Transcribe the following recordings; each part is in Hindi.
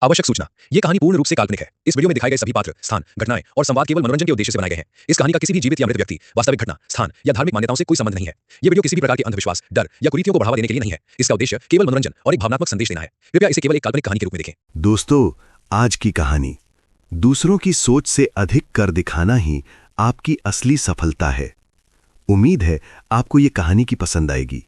आवश्यक सूचना, ये कहानी पूर्ण रूप से काल्पनिक है। इस वीडियो में दिखाए गए सभी पात्र, स्थान, घटनाएं और संवाद केवल मनोरंजन के उद्देश्य से बनाए गए हैं। इस कहानी का किसी भी जीवित या मृत व्यक्ति, वास्तविक घटना, स्थान या धार्मिक मान्यताओं से कोई संबंध नहीं है। ये वीडियो किसी भी प्रकार के अंधविश्वास, डर या कुरीतियों को बढ़ावा देने के लिए नहीं है। इसका उद्देश्य केवल मनोरंजन और एक भावनात्मक संदेश देना है। कृपया इसे केवल एक काल्पनिक कहानी के रूप में देखें। दोस्तों, आज की कहानी दूसरों की सोच से अधिक कर दिखाना ही आपकी असली सफलता है। उम्मीद है आपको ये कहानी की पसंद आएगी।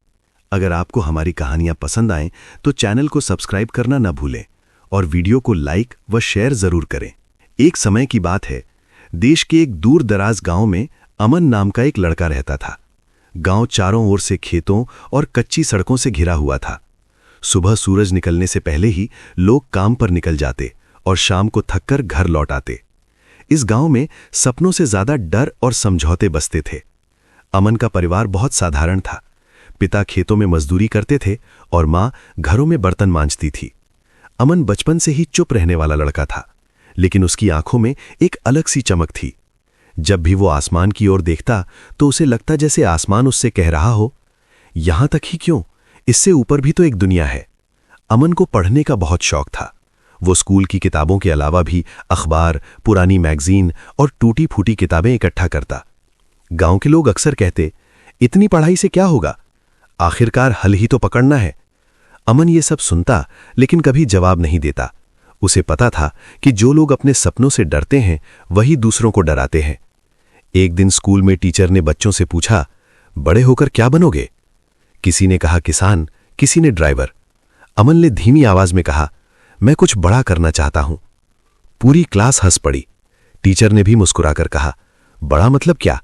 अगर आपको हमारी कहानियां पसंद आएं तो चैनल को सब्सक्राइब करना न भूलें और वीडियो को लाइक व शेयर जरूर करें। एक समय की बात है, देश के एक दूर दराज गांव में अमन नाम का एक लड़का रहता था। गांव चारों ओर से खेतों और कच्ची सड़कों से घिरा हुआ था। सुबह सूरज निकलने से पहले ही लोग काम पर निकल जाते और शाम को थककर घर लौट आते। इस गांव में सपनों से ज्यादा डर और समझौते बसते थे। अमन का परिवार बहुत साधारण था। पिता खेतों में मजदूरी करते थे और मां घरों में बर्तन मांजती थी। अमन बचपन से ही चुप रहने वाला लड़का था, लेकिन उसकी आंखों में एक अलग सी चमक थी। जब भी वो आसमान की ओर देखता तो उसे लगता जैसे आसमान उससे कह रहा हो, यहां तक ही क्यों, इससे ऊपर भी तो एक दुनिया है। अमन को पढ़ने का बहुत शौक था। वो स्कूल की किताबों के अलावा भी अखबार, पुरानी मैगजीन और टूटी फूटी किताबें इकट्ठा करता। गांव के लोग अक्सर कहते, इतनी पढ़ाई से क्या होगा, आखिरकार हल ही तो पकड़ना है। अमन ये सब सुनता लेकिन कभी जवाब नहीं देता। उसे पता था कि जो लोग अपने सपनों से डरते हैं वही दूसरों को डराते हैं। एक दिन स्कूल में टीचर ने बच्चों से पूछा, बड़े होकर क्या बनोगे? किसी ने कहा किसान, किसी ने ड्राइवर। अमन ने धीमी आवाज में कहा, मैं कुछ बड़ा करना चाहता हूं। पूरी क्लास हंस पड़ी। टीचर ने भी मुस्कुराकर कहा, बड़ा मतलब क्या?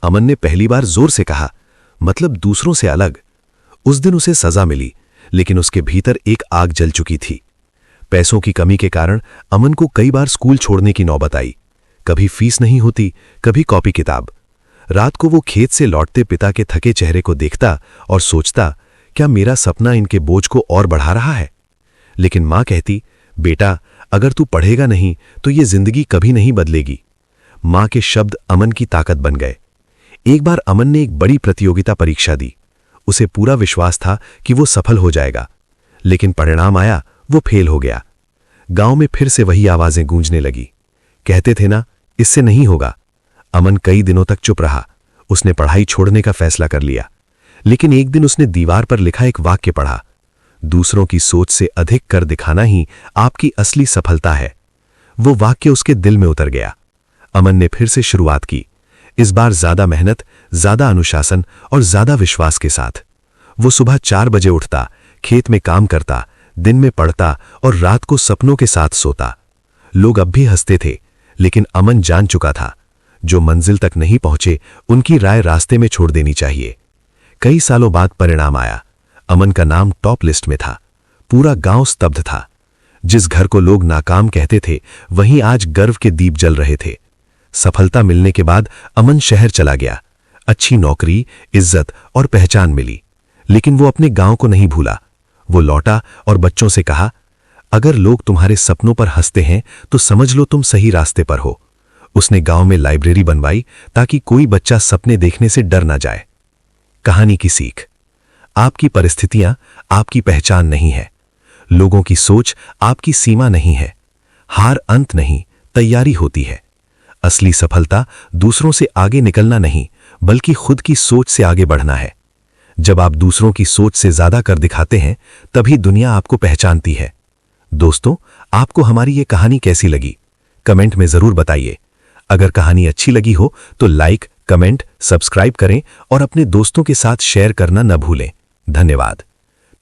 अमन ने पहली बार जोर से कहा, मतलब दूसरों से अलग। उस दिन उसे सजा मिली, लेकिन उसके भीतर एक आग जल चुकी थी। पैसों की कमी के कारण अमन को कई बार स्कूल छोड़ने की नौबत आई। कभी फीस नहीं होती, कभी कॉपी किताब। रात को वो खेत से लौटते पिता के थके चेहरे को देखता और सोचता, क्या मेरा सपना इनके बोझ को और बढ़ा रहा है? लेकिन मां कहती, बेटा, अगर तू पढ़ेगा नहीं तो ये जिंदगी कभी नहीं बदलेगी। मां के शब्द अमन की ताकत बन गए। एक बार अमन ने एक बड़ी प्रतियोगिता परीक्षा दी। उसे पूरा विश्वास था कि वो सफल हो जाएगा, लेकिन परिणाम आया, वो फेल हो गया। गांव में फिर से वही आवाजें गूंजने लगी। कहते थे ना, इससे नहीं होगा। अमन कई दिनों तक चुप रहा। उसने पढ़ाई छोड़ने का फैसला कर लिया। लेकिन एक दिन उसने दीवार पर लिखा एक वाक्य पढ़ा, दूसरों की सोच से अधिक कर दिखाना ही आपकी असली सफलता है। वो वाक्य उसके दिल में उतर गया। अमन ने फिर से शुरुआत की, इस बार ज्यादा मेहनत, ज्यादा अनुशासन और ज्यादा विश्वास के साथ। वो सुबह 4 बजे उठता, खेत में काम करता, दिन में पढ़ता और रात को सपनों के साथ सोता। लोग अब भी हंसते थे, लेकिन अमन जान चुका था, जो मंजिल तक नहीं पहुंचे उनकी राय रास्ते में छोड़ देनी चाहिए। कई सालों बाद परिणाम आया। अमन का नाम टॉप लिस्ट में था। पूरा गांव स्तब्ध था। जिस घर को लोग नाकाम कहते थे, वहीं आज गर्व के दीप जल रहे थे। सफलता मिलने के बाद अमन शहर चला गया। अच्छी नौकरी, इज्जत और पहचान मिली, लेकिन वो अपने गांव को नहीं भूला। वो लौटा और बच्चों से कहा, अगर लोग तुम्हारे सपनों पर हंसते हैं तो समझ लो तुम सही रास्ते पर हो। उसने गांव में लाइब्रेरी बनवाई ताकि कोई बच्चा सपने देखने से डर ना जाए। कहानी की सीख, आपकी परिस्थितियां आपकी पहचान नहीं है। लोगों की सोच आपकी सीमा नहीं है। हार अंत नहीं, तैयारी होती है। असली सफलता दूसरों से आगे निकलना नहीं, बल्कि खुद की सोच से आगे बढ़ना है। जब आप दूसरों की सोच से ज्यादा कर दिखाते हैं, तभी दुनिया आपको पहचानती है। दोस्तों, आपको हमारी ये कहानी कैसी लगी? कमेंट में जरूर बताइए। अगर कहानी अच्छी लगी हो तो लाइक, कमेंट, सब्सक्राइब करें और अपने दोस्तों के साथ शेयर करना न भूलें। धन्यवाद।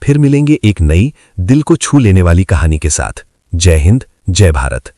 फिर मिलेंगे एक नई, दिल को छू लेने वाली कहानी के साथ। जय हिंद, जय भारत।